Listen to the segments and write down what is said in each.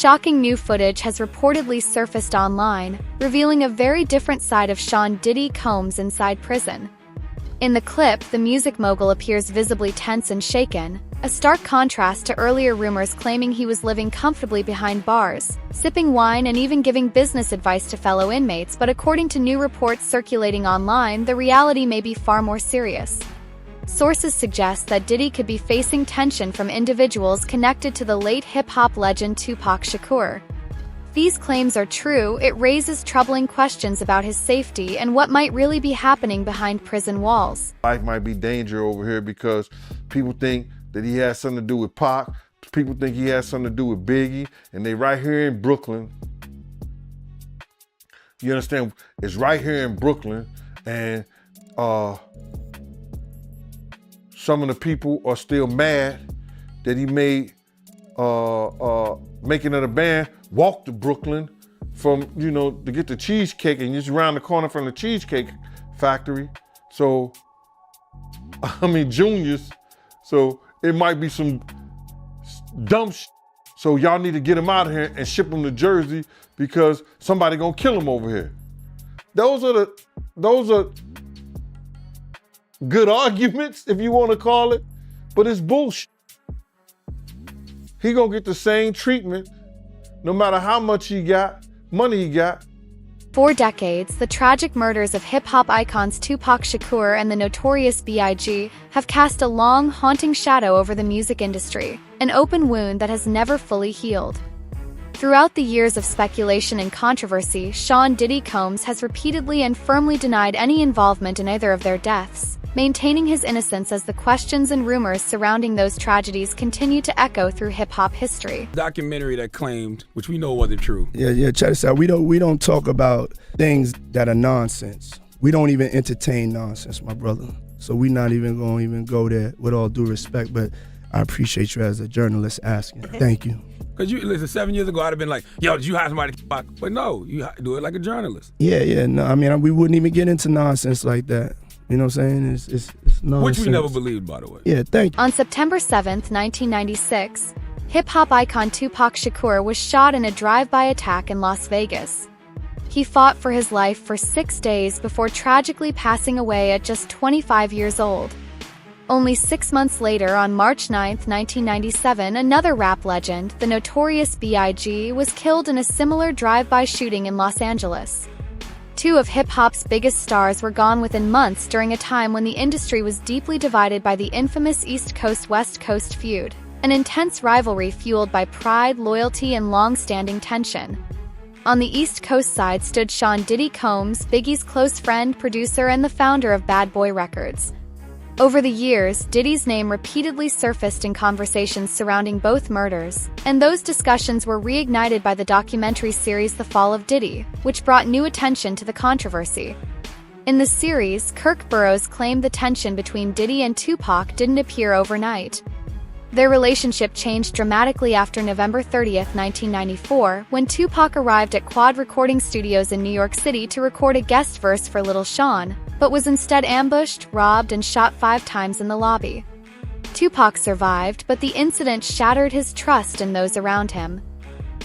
shocking new footage has reportedly surfaced online, revealing a very different side of Sean Diddy Combs inside prison. In the clip, the music mogul appears visibly tense and shaken, a stark contrast to earlier rumors claiming he was living comfortably behind bars, sipping wine and even giving business advice to fellow inmates. But according to new reports circulating online, the reality may be far more serious. Sources suggest that Diddy could be facing tension from individuals connected to the late hip-hop legend Tupac Shakur. If these claims are true, it raises troubling questions about his safety and what might really be happening behind prison walls. Life might be danger over here because people think that he has something to do with Pac. People think he has something to do with Biggie, and they right here in Brooklyn. You understand? It's right here in Brooklyn, and some of the people are still mad that he made Making of the Band walk to Brooklyn from, to get the cheesecake, and just around the corner from the Cheesecake Factory. So, Junior's. So it might be some dumb shit. So y'all need to get him out of here and ship him to Jersey because somebody gonna kill him over here. Those are good arguments, if you want to call it, but it's bullshit. He gonna get the same treatment no matter how much money he got. For decades, the tragic murders of hip-hop icons Tupac Shakur and the notorious B.I.G. have cast a long, haunting shadow over the music industry, an open wound that has never fully healed. Throughout the years of speculation and controversy, Sean Diddy Combs has repeatedly and firmly denied any involvement in either of their deaths, maintaining his innocence as the questions and rumors surrounding those tragedies continue to echo through hip-hop history. Documentary that claimed, which we know wasn't true. Yeah, check this out. We don't talk about things that are nonsense. We don't even entertain nonsense, my brother. So we're not even going to go there, with all due respect, but I appreciate you as a journalist asking. Thank you. Because listen, 7 years ago, I'd have been like, yo, did you hire somebody to talk? But no, you do it like a journalist. Yeah, no, we wouldn't even get into nonsense like that. You know what I'm saying? It's nonsense. Which we never believed, by the way. Yeah, thank you. On September 7th, 1996, hip-hop icon Tupac Shakur was shot in a drive-by attack in Las Vegas. He fought for his life for 6 days before tragically passing away at just 25 years old. Only 6 months later, on March 9th, 1997, another rap legend, the notorious B.I.G., was killed in a similar drive-by shooting in Los Angeles. Two of hip-hop's biggest stars were gone within months during a time when the industry was deeply divided by the infamous East Coast-West Coast feud, an intense rivalry fueled by pride, loyalty, and long-standing tension. On the East Coast side stood Sean Diddy Combs, Biggie's close friend, producer, and the founder of Bad Boy Records. Over the years, Diddy's name repeatedly surfaced in conversations surrounding both murders, and those discussions were reignited by the documentary series The Fall of Diddy, which brought new attention to the controversy. In the series, Kirk Burroughs claimed the tension between Diddy and Tupac didn't appear overnight. Their relationship changed dramatically after November 30th, 1994, when Tupac arrived at Quad Recording Studios in New York City to record a guest verse for Little Sean, but was instead ambushed, robbed, and shot 5 times in the lobby. Tupac survived, but the incident shattered his trust in those around him.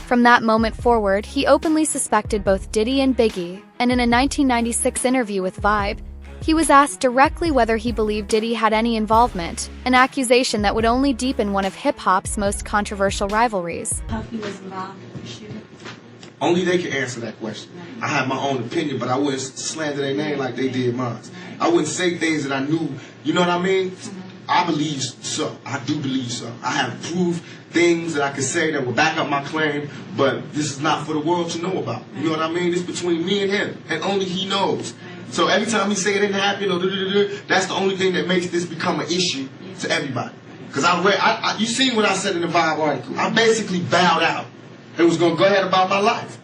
From that moment forward, he openly suspected both Diddy and Biggie, and in a 1996 interview with Vibe, he was asked directly whether he believed Diddy had any involvement, an accusation that would only deepen one of hip-hop's most controversial rivalries. Puffy was involved in the shooting? Only they can answer that question. I have my own opinion, but I wouldn't slander their name like they did mine. I wouldn't say things that I knew, you know what I mean? I believe so. I do believe so. I have proved things that I can say that will back up my claim, but this is not for the world to know about. You know what I mean? It's between me and him, and only he knows. So every time he say it didn't happen, or that's the only thing that makes this become an issue to everybody. Because you seen what I said in the Vibe article. I basically bowed out and was going to go ahead about my life.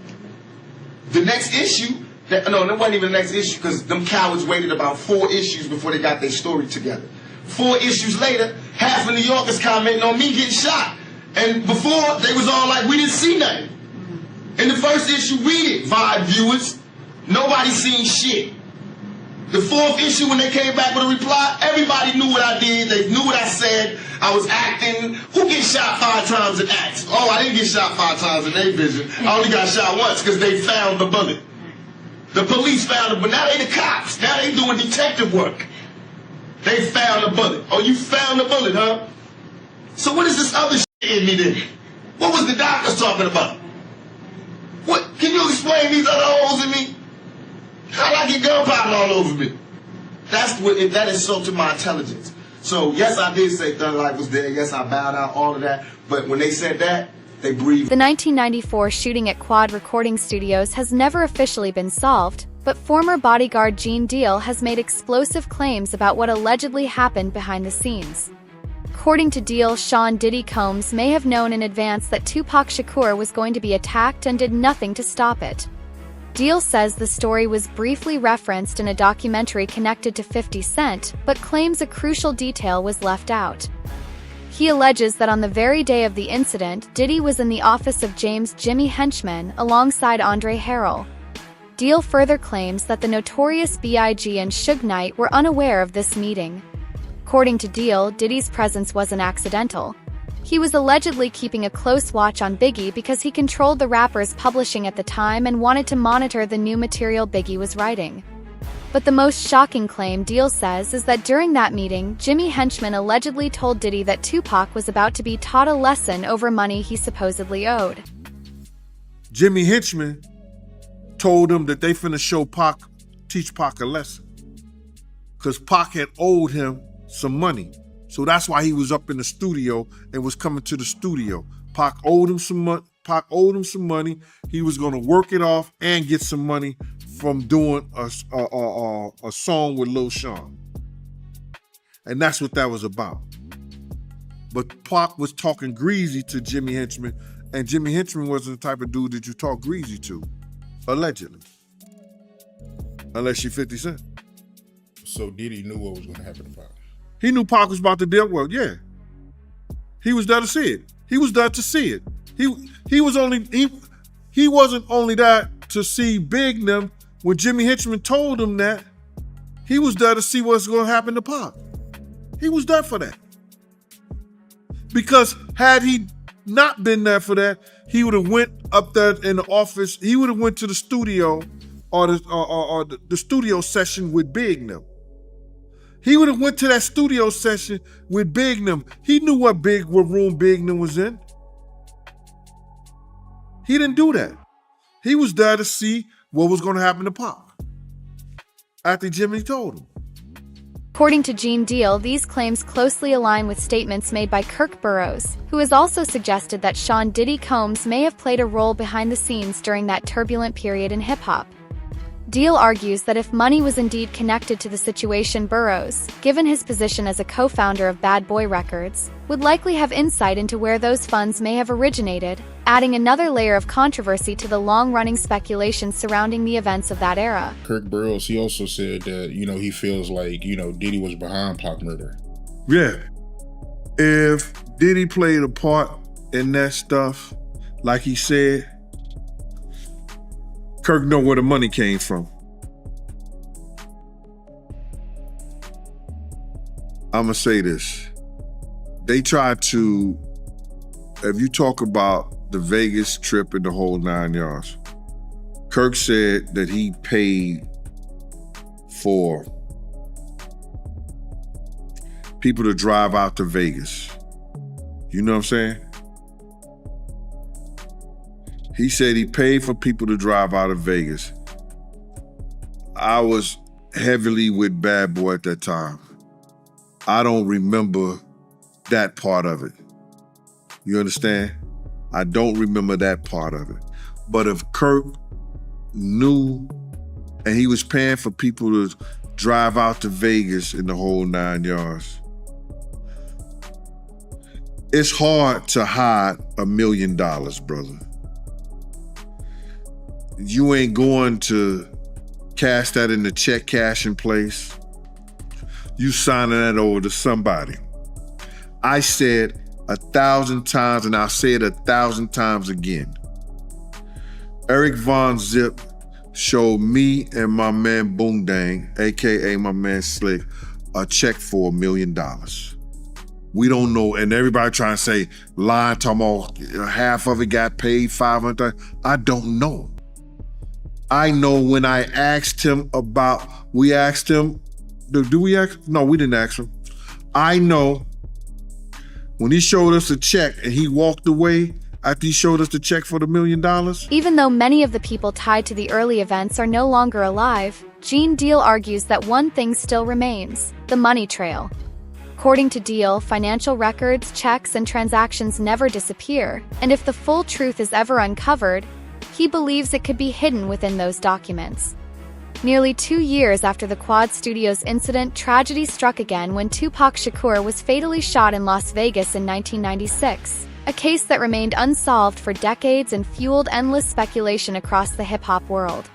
The next issue, that wasn't even the next issue, because them cowards waited about 4 issues before they got their story together. 4 issues later, half of New Yorkers commenting on me getting shot. And before, they was all like, we didn't see nothing. In the first issue, read it, Vibe viewers. Nobody seen shit. The fourth issue, when they came back with a reply, everybody knew what I did. They knew what I said. I was acting. Who gets shot 5 times in acts? Oh, I didn't get shot 5 times in their vision. I only got shot once because they found the bullet. The police found it, but now they the cops. Now they doing detective work. They found the bullet. Oh, you found the bullet, huh? So what is this other shit in me then? What was the doctors talking about? What? Can you explain these other holes in me? How'd I get gunpowder all over me? That insulted my intelligence. So yes, I did say Thug Life was there. Yes, I bowed out, all of that. But when they said that, they breathed. The 1994 shooting at Quad Recording Studios has never officially been solved, but former bodyguard Gene Deal has made explosive claims about what allegedly happened behind the scenes. According to Deal, Sean Diddy Combs may have known in advance that Tupac Shakur was going to be attacked and did nothing to stop it. Deal says the story was briefly referenced in a documentary connected to 50 Cent, but claims a crucial detail was left out. He alleges that on the very day of the incident, Diddy was in the office of James Jimmy Henchman alongside Andre Harrell. Deal further claims that the Notorious B.I.G. and Suge Knight were unaware of this meeting. According to Deal, Diddy's presence wasn't accidental. He was allegedly keeping a close watch on Biggie because he controlled the rapper's publishing at the time and wanted to monitor the new material Biggie was writing. But the most shocking claim, Deal says, is that during that meeting, Jimmy Henchman allegedly told Diddy that Tupac was about to be taught a lesson over money he supposedly owed. Jimmy Henchman told him that they finna teach Pac a lesson. Because Pac had owed him some money. So that's why he was up in the studio and was coming to the studio. Pac owed him some money. He was gonna work it off and get some money from doing a song with Lil Sean. And that's what that was about. But Pac was talking greasy to Jimmy Henchman, and Jimmy Henchman wasn't the type of dude that you talk greasy to, allegedly. Unless you're 50 Cent. So Diddy knew what was gonna happen to Pac. He knew Pac was about to deal well, yeah. He was there to see it. He was there to see it. He wasn't only there to see Big them. When Jimmy Henchman told him that, he was there to see what's going to happen to Pac. He was there for that. Because had he not been there for that, he would have went up there in the office. He would have went to the studio or the studio session with Big them. He would have went to that studio session with Big them. He knew what room Big them was in. He didn't do that. He was there to see what was going to happen to Pac after Jimmy told him. According to Gene Deal, these claims closely align with statements made by Kirk Burroughs, who has also suggested that Sean Diddy Combs may have played a role behind the scenes during that turbulent period in hip-hop. Deal argues that if money was indeed connected to the situation, Burroughs, given his position as a co-founder of Bad Boy Records, would likely have insight into where those funds may have originated, adding another layer of controversy to the long-running speculation surrounding the events of that era. Kirk Burroughs, he also said that, he feels like, Diddy was behind Pac murder. Yeah. If Diddy played a part in that stuff, like he said, Kirk know where the money came from. I'ma say this. They tried to, if you talk about the Vegas trip and the whole 9 yards, Kirk said that he paid for people to drive out to Vegas. You know what I'm saying? He said he paid for people to drive out of Vegas. I was heavily with Bad Boy at that time. I don't remember that part of it. You understand? I don't remember that part of it. But if Kirk knew and he was paying for people to drive out to Vegas in the whole 9 yards, it's hard to hide $1 million, brother. You ain't going to cash that in the check cashing place. You signing that over to somebody. I said 1,000 times, and I'll say it 1,000 times again. Eric Von Zip showed me and my man Boom Dang, AKA my man Slick, a check for $1 million. We don't know, and everybody trying to say, lying, talking about half of it got paid, 500. I don't know. I know when I asked him about, we asked him, do we ask? No, we didn't ask him. I know when he showed us a check and he walked away after he showed us the check for the $1 million. Even though many of the people tied to the early events are no longer alive, Gene Deal argues that one thing still remains: the money trail. According to Deal, financial records, checks, and transactions never disappear, and if the full truth is ever uncovered, he believes it could be hidden within those documents. Nearly 2 years after the Quad Studios incident, tragedy struck again when Tupac Shakur was fatally shot in Las Vegas in 1996, a case that remained unsolved for decades and fueled endless speculation across the hip-hop world.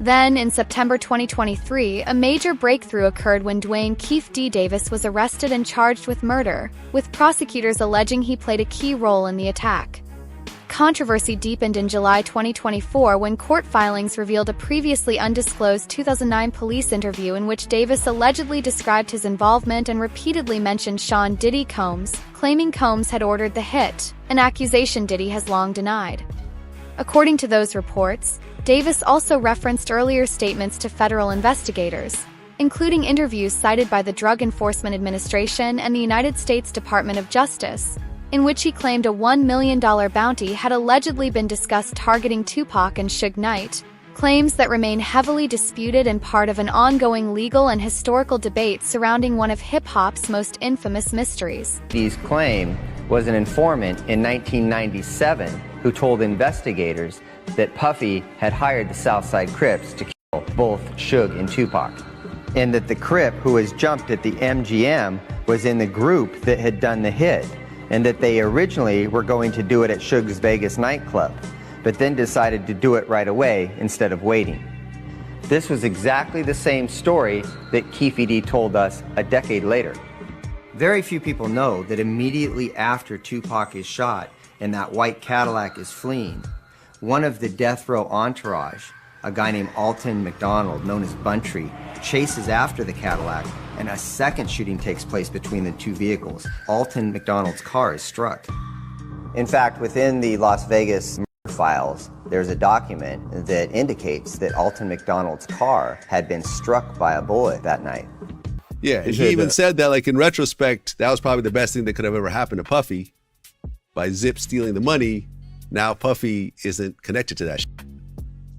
Then, in September 2023, a major breakthrough occurred when Dwayne Keefe D. Davis was arrested and charged with murder, with prosecutors alleging he played a key role in the attack. Controversy deepened in July 2024 when court filings revealed a previously undisclosed 2009 police interview in which Davis allegedly described his involvement and repeatedly mentioned Sean Diddy Combs, claiming Combs had ordered the hit, an accusation Diddy has long denied. According to those reports, Davis also referenced earlier statements to federal investigators, including interviews cited by the Drug Enforcement Administration and the United States Department of Justice, in which he claimed a $1 million bounty had allegedly been discussed targeting Tupac and Suge Knight, claims that remain heavily disputed and part of an ongoing legal and historical debate surrounding one of hip-hop's most infamous mysteries. Diddy's claim was an informant in 1997 who told investigators that Puffy had hired the Southside Crips to kill both Suge and Tupac, and that the Crip who was jumped at the MGM was in the group that had done the hit, and that they originally were going to do it at Suge's Vegas nightclub, but then decided to do it right away instead of waiting. This was exactly the same story that Keefe D. told us a decade later. Very few people know that immediately after Tupac is shot and that white Cadillac is fleeing, one of the death row entourage, a guy named Alton McDonald, known as Buntry, chases after the Cadillac, and a second shooting takes place between the two vehicles. Alton McDonald's car is struck. In fact, within the Las Vegas murder files, there's a document that indicates that Alton McDonald's car had been struck by a bullet that night. Yeah, and he even said that, like, in retrospect, that was probably the best thing that could have ever happened to Puffy. By Zip stealing the money, now Puffy isn't connected to that shit.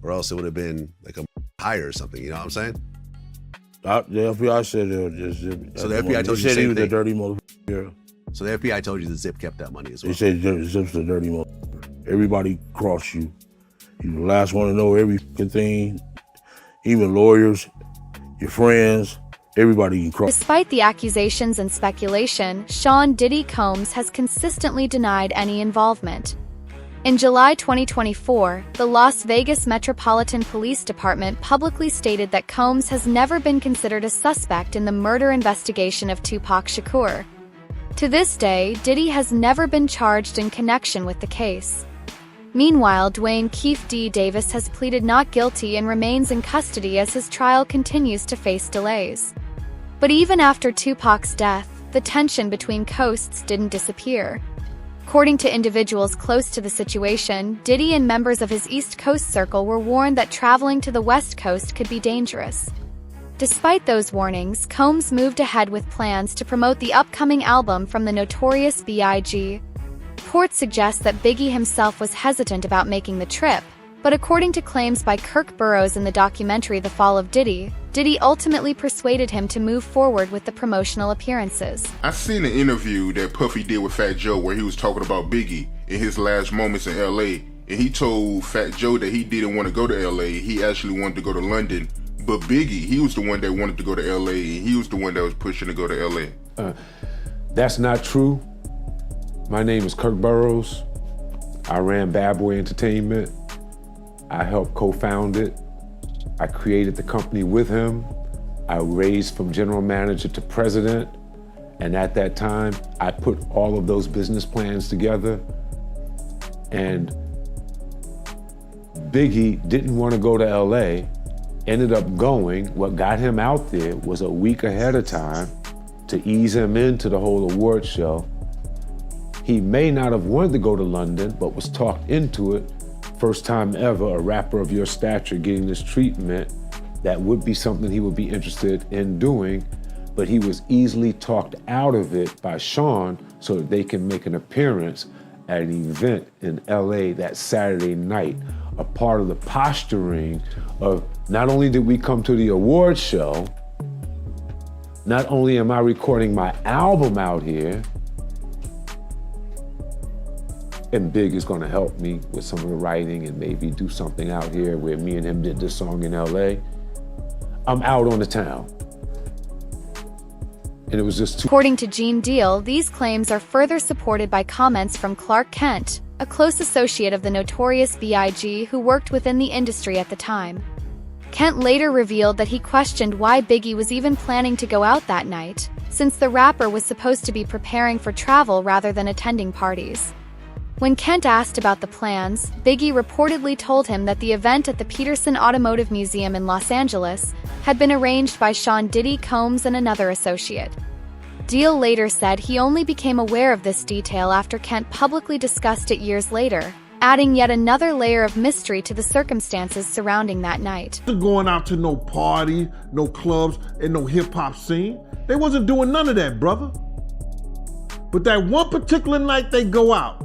Or else it would have been like a hire or something, you know what I'm saying? The FBI said it was just Zip. So the FBI told you the said he same was thing. a dirty motherfucker. So the FBI told you that Zip kept that money as well. They said Zip's a dirty motherfucker. Everybody crossed you. You the last one to know every fucking thing. Even lawyers, your friends, everybody can cross. Despite the accusations and speculation, Sean Diddy Combs has consistently denied any involvement. In July 2024, the Las Vegas Metropolitan Police Department publicly stated that Combs has never been considered a suspect in the murder investigation of Tupac Shakur. To this day, Diddy has never been charged in connection with the case. Meanwhile, Dwayne Keefe D. Davis has pleaded not guilty and remains in custody as his trial continues to face delays. But even after Tupac's death, the tension between coasts didn't disappear. According to individuals close to the situation, Diddy and members of his East Coast circle were warned that traveling to the West Coast could be dangerous. Despite those warnings, Combs moved ahead with plans to promote the upcoming album from the Notorious B.I.G. Reports suggest that Biggie himself was hesitant about making the trip, but according to claims by Kirk Burroughs in the documentary The Fall of Diddy, Diddy ultimately persuaded him to move forward with the promotional appearances. I seen an interview that Puffy did with Fat Joe where he was talking about Biggie in his last moments in LA, and he told Fat Joe that he didn't want to go to LA, he actually wanted to go to London. But Biggie, he was the one that wanted to go to LA, and he was the one that was pushing to go to LA. That's not true. My name is Kirk Burroughs. I ran Bad Boy Entertainment. I helped co-found it. I created the company with him. I raised from general manager to president. And at that time, I put all of those business plans together. And Biggie didn't want to go to LA, ended up going. What got him out there was a week ahead of time to ease him into the whole award show. He may not have wanted to go to London, but was talked into it. First time ever a rapper of your stature getting this treatment, that would be something he would be interested in doing, but he was easily talked out of it by Sean so that they can make an appearance at an event in LA that Saturday night. A part of the posturing of not only did we come to the award show, not only am I recording my album out here, and Big is gonna help me with some of the writing and maybe do something out here where me and him did this song in LA. I'm out on the town. And it was just too— According to Gene Deal, these claims are further supported by comments from Clark Kent, a close associate of the Notorious B.I.G. who worked within the industry at the time. Kent later revealed that he questioned why Biggie was even planning to go out that night, since the rapper was supposed to be preparing for travel rather than attending parties. When Kent asked about the plans, Biggie reportedly told him that the event at the Peterson Automotive Museum in Los Angeles had been arranged by Sean Diddy Combs and another associate. Deal later said he only became aware of this detail after Kent publicly discussed it years later, adding yet another layer of mystery to the circumstances surrounding that night. Going out to no party, no clubs, and no hip-hop scene. They wasn't doing none of that, brother. But that one particular night they go out,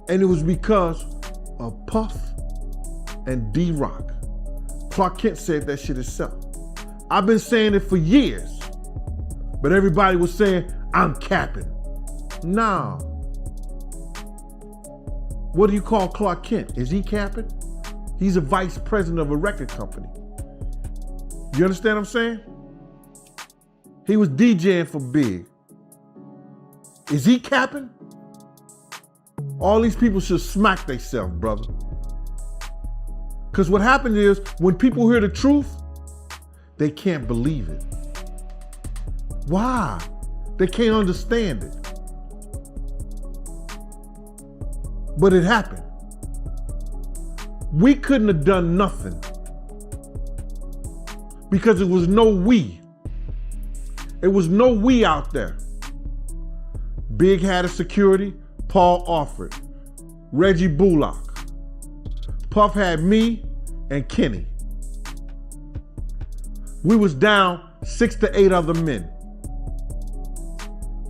and it was because of Puff and D-Rock. Clark Kent said that shit himself. I've been saying it for years, but everybody was saying, I'm capping. Nah. What do you call Clark Kent? Is he capping? He's a vice president of a record company. You understand what I'm saying? He was DJing for Big. Is he capping? All these people should smack themselves, brother. Because what happened is, when people hear the truth, they can't believe it. Why? They can't understand it. But it happened. We couldn't have done nothing because it was no we. It was no we out there. Big had a security, Paul offered, Reggie Bullock. Puff had me and Kenny. We was down 6 to 8 other men.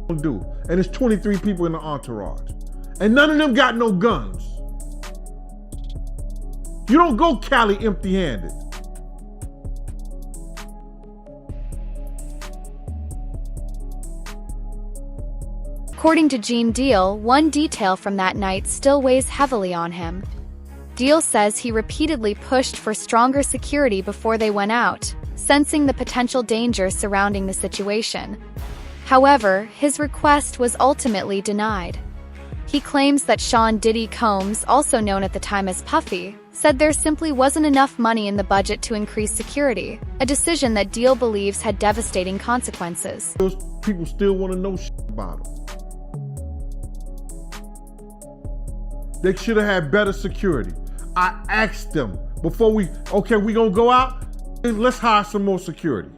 And it's 23 people in the entourage. And none of them got no guns. You don't go Cali empty-handed. According to Gene Deal, one detail from that night still weighs heavily on him. Deal says he repeatedly pushed for stronger security before they went out, sensing the potential danger surrounding the situation. However, his request was ultimately denied. He claims that Sean Diddy Combs, also known at the time as Puffy, said there simply wasn't enough money in the budget to increase security, a decision that Deal believes had devastating consequences. Those people still want to know shit about him. They should have had better security. I asked them before we gonna go out, let's hire some more security.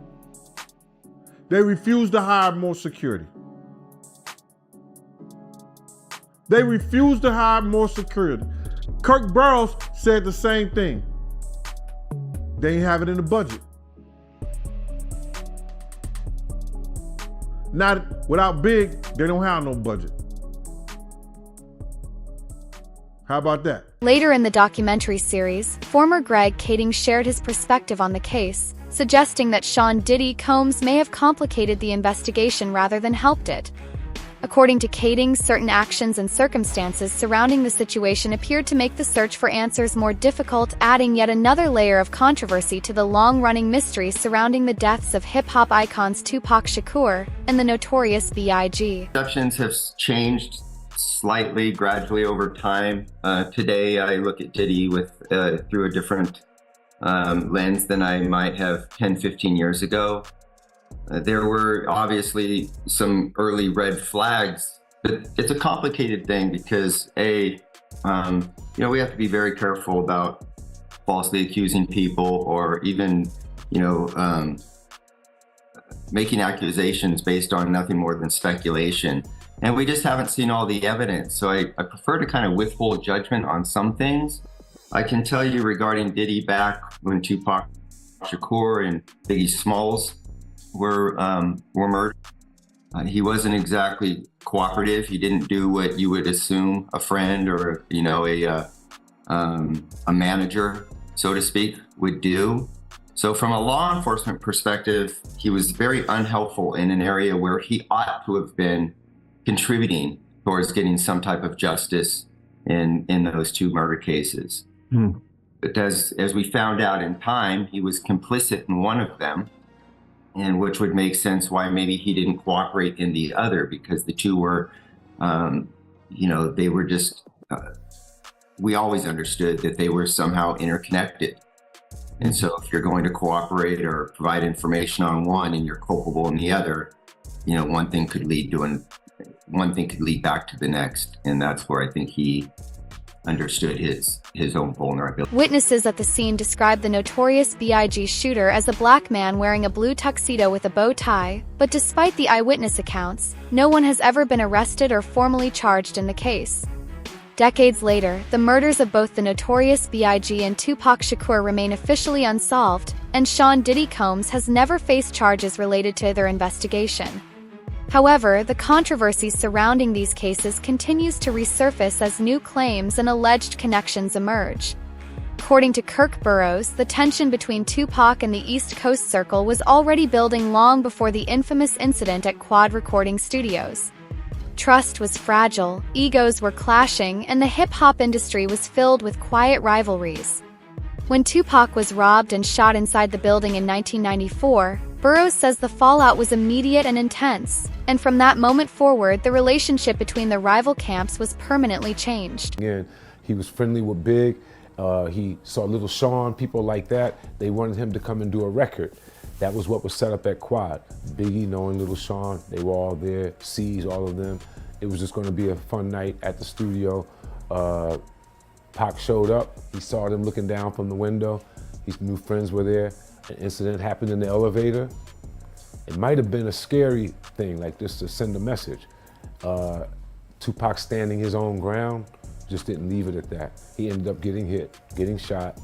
They refused to hire more security. They refused to hire more security. Kirk Burrows said the same thing. They ain't have it in the budget. Not without Big, they don't have no budget. How about that? Later in the documentary series, former Greg Kading shared his perspective on the case, suggesting that Sean Diddy Combs may have complicated the investigation rather than helped it. According to Kading, certain actions and circumstances surrounding the situation appeared to make the search for answers more difficult, adding yet another layer of controversy to the long-running mystery surrounding the deaths of hip-hop icons Tupac Shakur and the Notorious B.I.G. Perceptions have changed slightly, gradually over time. Today, I look at Diddy through a different lens than I might have 10, 15 years ago. There were obviously some early red flags, but it's a complicated thing because we have to be very careful about falsely accusing people or even, making accusations based on nothing more than speculation. And we just haven't seen all the evidence. So I prefer to kind of withhold judgment on some things. I can tell you regarding Diddy back when Tupac Shakur and Biggie Smalls were murdered. He wasn't exactly cooperative. He didn't do what you would assume a friend or a manager, so to speak, would do. So from a law enforcement perspective, he was very unhelpful in an area where he ought to have been contributing towards getting some type of justice in those two murder cases. But as we found out in time, he was complicit in one of them, and which would make sense why maybe he didn't cooperate in the other, because the two were, they were just, we always understood that they were somehow interconnected. And so if you're going to cooperate or provide information on one and you're culpable in the other, one thing could lead back to the next. And that's where I think he understood his own vulnerability. Witnesses at the scene described the notorious B.I.G. shooter as a black man wearing a blue tuxedo with a bow tie, but despite the eyewitness accounts, no one has ever been arrested or formally charged in the case. Decades later, the murders of both the notorious B.I.G. and Tupac Shakur remain officially unsolved, and Sean Diddy Combs has never faced charges related to their investigation. However, the controversy surrounding these cases continues to resurface as new claims and alleged connections emerge. According to Kirk Burroughs, the tension between Tupac and the East Coast Circle was already building long before the infamous incident at Quad Recording Studios. Trust was fragile, egos were clashing, and the hip-hop industry was filled with quiet rivalries. When Tupac was robbed and shot inside the building in 1994, Burroughs says the fallout was immediate and intense, and from that moment forward, the relationship between the rival camps was permanently changed. Again, he was friendly with Big. He saw Little Sean, people like that. They wanted him to come and do a record. That was what was set up at Quad. Biggie, knowing Little Sean, they were all there, C's, all of them. It was just going to be a fun night at the studio. Pac showed up. He saw them looking down from the window. His new friends were there. An incident happened in the elevator. It might have been a scary thing, like just to send a message. Tupac standing his own ground, just didn't leave it at that. He ended up getting hit, getting shot.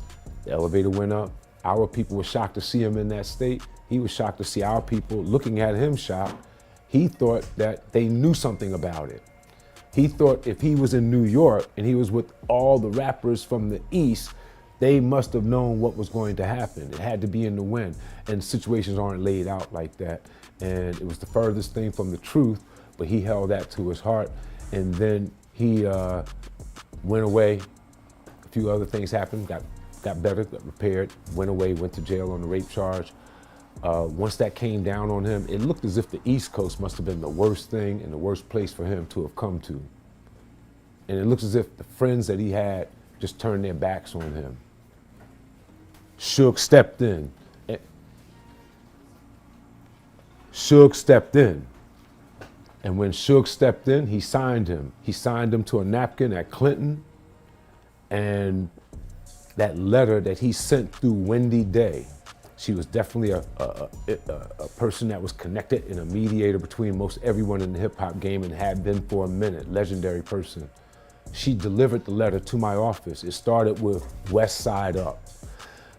The elevator went up. Our people were shocked to see him in that state. He was shocked to see our people looking at him shocked. He thought that they knew something about it. He thought if he was in New York and he was with all the rappers from the East, they must have known what was going to happen. It had to be in the wind, and situations aren't laid out like that. And it was the furthest thing from the truth, but he held that to his heart. And then he went away. A few other things happened, got better, got repaired, went away, went to jail on the rape charge. Once that came down on him, it looked as if the East Coast must have been the worst thing and the worst place for him to have come to. And it looks as if the friends that he had just turned their backs on him. Suge stepped in. Suge stepped in. And when Suge stepped in, he signed him. He signed him to a napkin at Clinton. And that letter that he sent through Wendy Day, she was definitely a person that was connected and a mediator between most everyone in the hip hop game and had been for a minute, legendary person. She delivered the letter to my office. It started with West Side Up.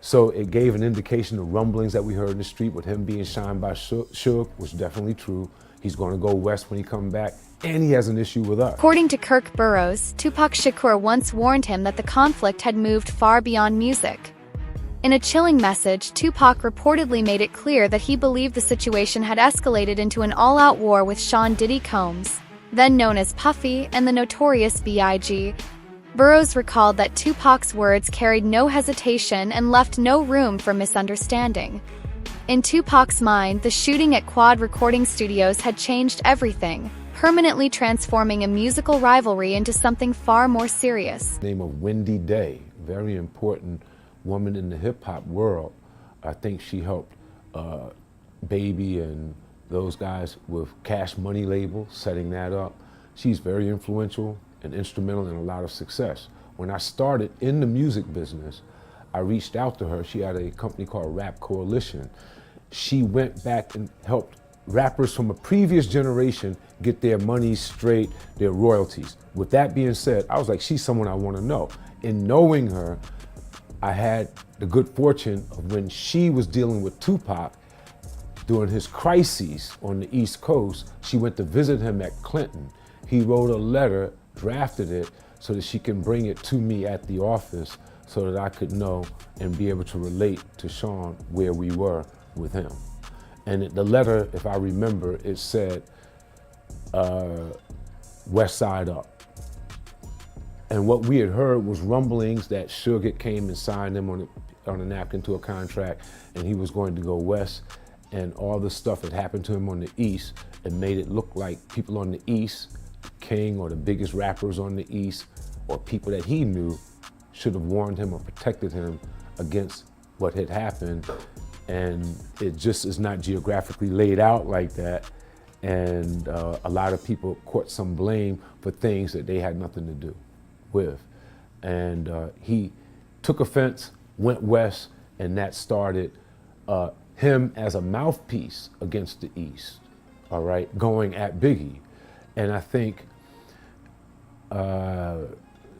So it gave an indication of rumblings that we heard in the street with him being shined by Suge was definitely true. He's going to go west when he comes back, and he has an issue with us. According to Kirk Burroughs, Tupac Shakur once warned him that the conflict had moved far beyond music. In a chilling message, Tupac reportedly made it clear that he believed the situation had escalated into an all-out war with Sean Diddy Combs, then known as Puffy, and the notorious B.I.G. Burroughs recalled that Tupac's words carried no hesitation and left no room for misunderstanding. In Tupac's mind, the shooting at Quad Recording Studios had changed everything, permanently transforming a musical rivalry into something far more serious. The name of Wendy Day, very important woman in the hip-hop world. I think she helped Baby and those guys with Cash Money label, setting that up. She's very influential and instrumental in a lot of success. When I started in the music business, I reached out to her. She had a company called Rap Coalition. She went back and helped rappers from a previous generation get their money straight, their royalties. With that being said, I was like, she's someone I want to know. In knowing her, I had the good fortune of when she was dealing with Tupac during his crises on the East Coast, she went to visit him at Clinton. He wrote a letter, drafted it, so that she can bring it to me at the office so that I could know and be able to relate to Sean where we were with him. And the letter, if I remember, it said, West Side Up. And what we had heard was rumblings that Suge came and signed him on a napkin to a contract, and he was going to go west, and all the stuff that happened to him on the east, it made it look like people on the east, King or the biggest rappers on the east, or people that he knew, should have warned him or protected him against what had happened. And it just is not geographically laid out like that. And a lot of people caught some blame for things that they had nothing to do with. And he took offense, went west, and that started him as a mouthpiece against the East, all right, going at Biggie. And I think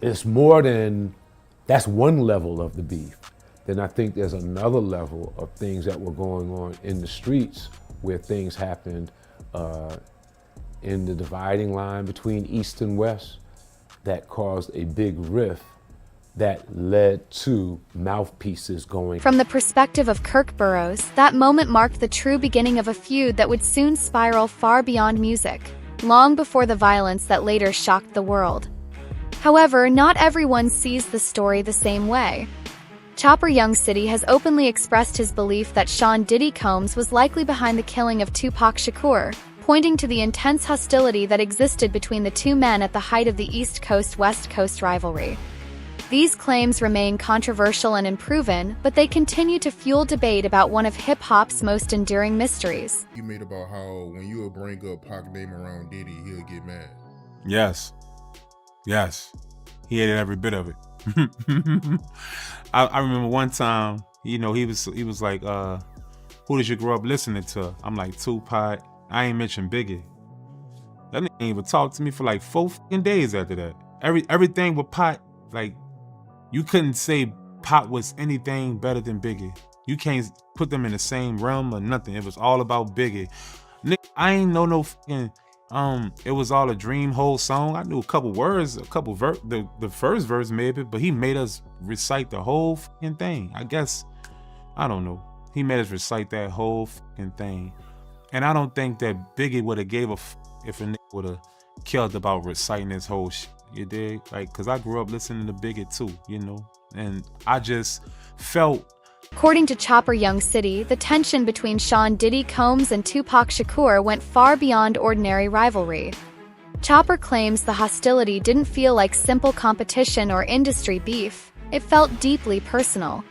it's more than, that's one level of the beef. Then I think there's another level of things that were going on in the streets where things happened in the dividing line between East and West that caused a big rift that led to mouthpieces going. From the perspective of Kirk Burroughs, that moment marked the true beginning of a feud that would soon spiral far beyond music, long before the violence that later shocked the world. However, not everyone sees the story the same way. Chopper Young City has openly expressed his belief that Sean Diddy Combs was likely behind the killing of Tupac Shakur, pointing to the intense hostility that existed between the two men at the height of the East Coast-West Coast rivalry. These claims remain controversial and unproven, but they continue to fuel debate about one of hip-hop's most enduring mysteries. You made about how when you would bring up Pac name around Diddy, he'll get mad. Yes. Yes. He hated every bit of it. I remember one time, you know, he was like, who did you grow up listening to? I'm like, Tupac. I ain't mentioned Biggie. That nigga ain't even talk to me for like 4 days after that. Everything with Pac, like, you couldn't say Pac was anything better than Biggie. You can't put them in the same realm or nothing. It was all about Biggie. Nigga, I ain't know no fucking, it was all a dream whole song. I knew a couple words, the first verse maybe, but he made us recite the whole fucking thing. I guess, I don't know. He made us recite that whole fucking thing. And I don't think that Biggie would have gave a if a nigga would have killed about reciting this whole shit. You dig? Like, cause I grew up listening to Biggie too, you know? And I just felt. According to Chopper Young City, the tension between Sean Diddy Combs and Tupac Shakur went far beyond ordinary rivalry. Chopper claims the hostility didn't feel like simple competition or industry beef. It felt deeply personal.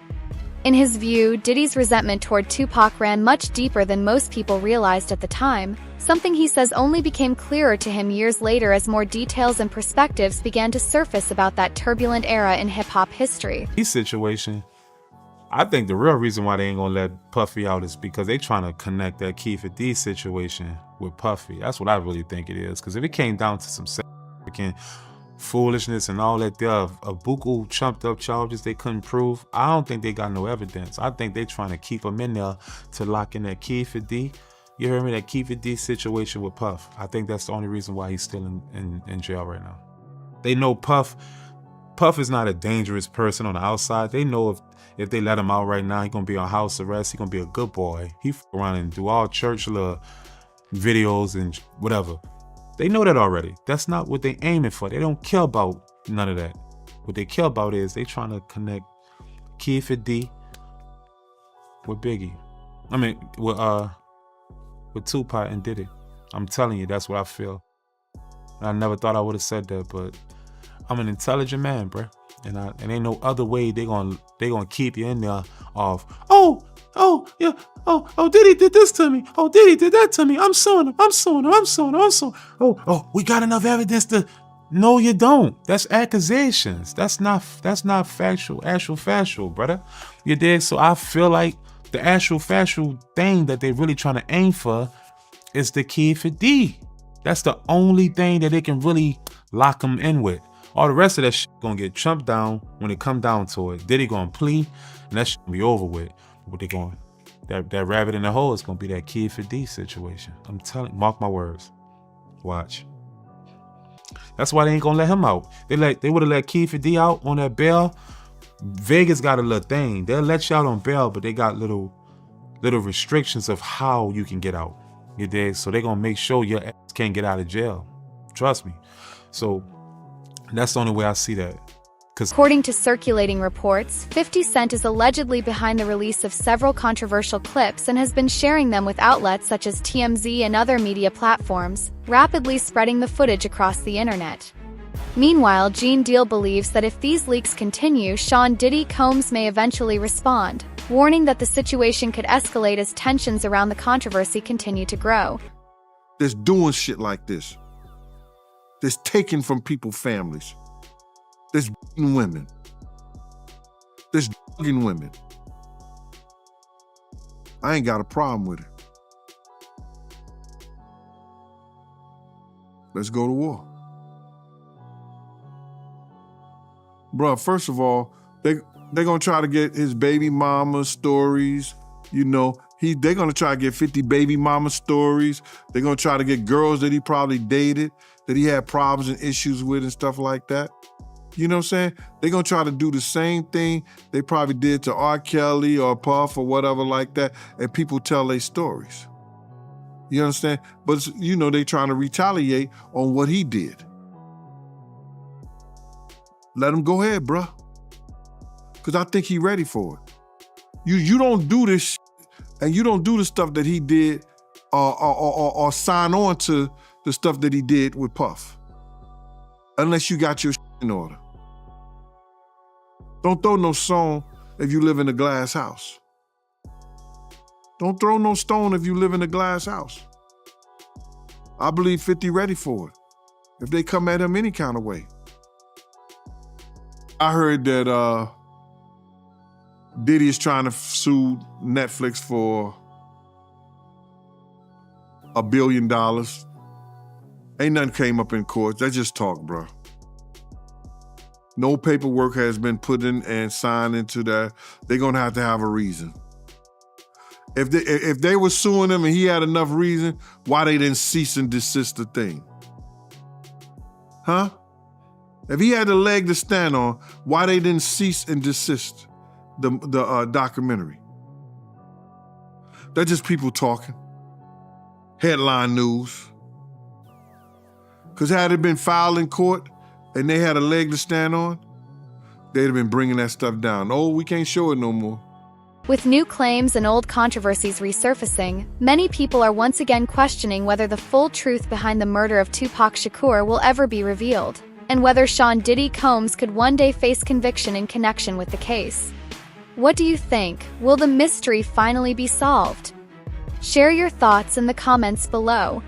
In his view, Diddy's resentment toward Tupac ran much deeper than most people realized at the time, something he says only became clearer to him years later as more details and perspectives began to surface about that turbulent era in hip-hop history. This situation, I think the real reason why they ain't gonna let Puffy out is because they trying to connect that Keefer D situation with Puffy. That's what I really think it is, because if it came down to some freaking foolishness and all that there of buku chumped up charges they couldn't prove, I don't think they got no evidence. I think they trying to keep him in there to lock in that Keefer D. You heard me? That Keefer D situation with Puff. I think that's the only reason why he's still in jail right now. They know Puff is not a dangerous person on the outside. They know if they let him out right now, he's gonna be on house arrest. He's gonna be a good boy. He f around and do all church little videos and whatever. They know that already. That's not what they aiming for. They don't care about none of that. What they care about is they trying to connect Keefer D with Biggie. I mean, with Tupac and Diddy. I'm telling you, that's what I feel. I never thought I would have said that, but I'm an intelligent man, bruh. And ain't no other way they gonna keep you in there of, oh, yeah, oh, Diddy did this to me. Oh, Diddy did that to me. I'm suing him. Oh, we got enough evidence to, No, you don't. That's accusations. That's not factual, brother. You dig? So I feel like the factual thing that they really trying to aim for is the kid for D. That's the only thing that they can really lock him in with. All the rest of that shit gonna get trumped down when it come down to it. Diddy gonna plea, and that shit gonna be over with. What they going? That rabbit in the hole is gonna be that kid for D situation. I'm telling, mark my words. Watch. That's why they ain't gonna let him out. They would have let Kid for D out on that bail. Vegas got a little thing. They'll let you out on bail, but they got little restrictions of how you can get out. You dig? So they gonna make sure your ass can't get out of jail. Trust me. So that's the only way I see that. According to circulating reports, 50 Cent is allegedly behind the release of several controversial clips and has been sharing them with outlets such as TMZ and other media platforms, rapidly spreading the footage across the internet. Meanwhile, Gene Deal believes that if these leaks continue, Sean Diddy Combs may eventually respond, warning that the situation could escalate as tensions around the controversy continue to grow. That's doing shit like this. That's taking from people's families. That's beating women. That's drugging women. I ain't got a problem with it. Let's go to war. Bruh, first of all, they're gonna try to get his baby mama stories, you know. They're gonna try to get 50 baby mama stories. They're gonna try to get girls that he probably dated, that he had problems and issues with and stuff like that. You know what I'm saying? They're gonna try to do the same thing they probably did to R. Kelly or Puff or whatever like that, and people tell their stories. You understand? But, you know, they trying to retaliate on what he did. Let him go ahead, bruh. Because I think he ready for it. You don't do this shit, and you don't do the stuff that he did or sign on to the stuff that he did with Puff. Unless you got your shit in order. Don't throw no stone if you live in a glass house. Don't throw no stone if you live in a glass house. I believe 50 ready for it. If they come at him any kind of way. I heard that Diddy is trying to sue Netflix for $1 billion. Ain't nothing came up in court. That's just talk, bro. No paperwork has been put in and signed into that. They're gonna have to have a reason. If they were suing him and he had enough reason, why they didn't cease and desist the thing? Huh? If he had a leg to stand on, why they didn't cease and desist the documentary? They're just people talking. Headline news. Because had it been filed in court and they had a leg to stand on, they'd have been bringing that stuff down. Oh, we can't show it no more. With new claims and old controversies resurfacing, many people are once again questioning whether the full truth behind the murder of Tupac Shakur will ever be revealed, and whether Sean Diddy Combs could one day face conviction in connection with the case. What do you think? Will the mystery finally be solved? Share your thoughts in the comments below.